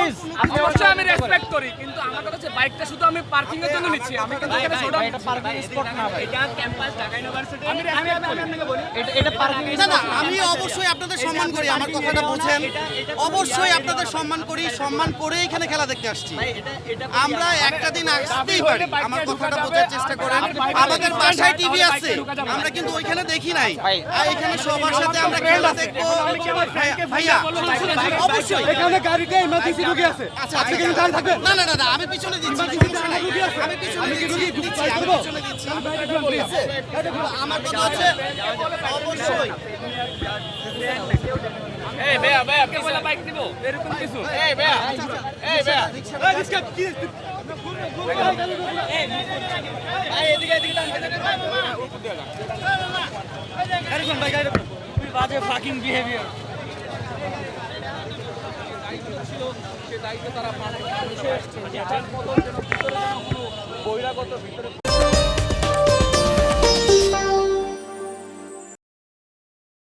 Please অবশ্যই আমি respect করি, কিন্তু আমার কথা হচ্ছে বাইকটা শুধু আমি পার্কিং এর জন্য নিচ্ছি। আমি কিন্তু এখানে ছোট এটা পার্কিং স্পট না ভাই, এটা ক্যাম্পাস ঢাকা ইউনিভার্সিটি। আমি আপনাকে বলি এটা পার্কিং না না, আমি অবশ্যই আপনাদের সম্মান করি, আমার কথাটা বুঝেন। অবশ্যই আপনাদের সম্মান করি, সম্মান করে এখানে খেলা দেখতে আসছি। আমরা একটা দিন আসতেই পারি, আমার কথাটা বোঝার চেষ্টা করেন। আমাদের বাসায় টিভি আছে, আমরা কিন্তু ওইখানে দেখি নাই। আর এখানে সবার সাথে আমরা খেলা দেখবো। ভাইয়া অবশ্যই এখানে গাড়িতে ইমার্জেন্সি রোগী আছে। আচ্ছা আপনি কিন্তু দাঁড়ান থাকবেন। না না না না, আমি পিছনে দিচ্ছি, সমস্যা নাই। আমি পিছনে দিচ্ছি, আমি পিছনে দিচ্ছি। আমার কথা হচ্ছে অবশ্যই এই ভাইয়া আপনি বলে বাইক দিব এরকম কিছু। এই ভাইয়া খুবই বাজে ফাকিং বিহেভিয়ার। সে দায়িত্ব তারা পালন করছে। বহিরাগত ভিতরে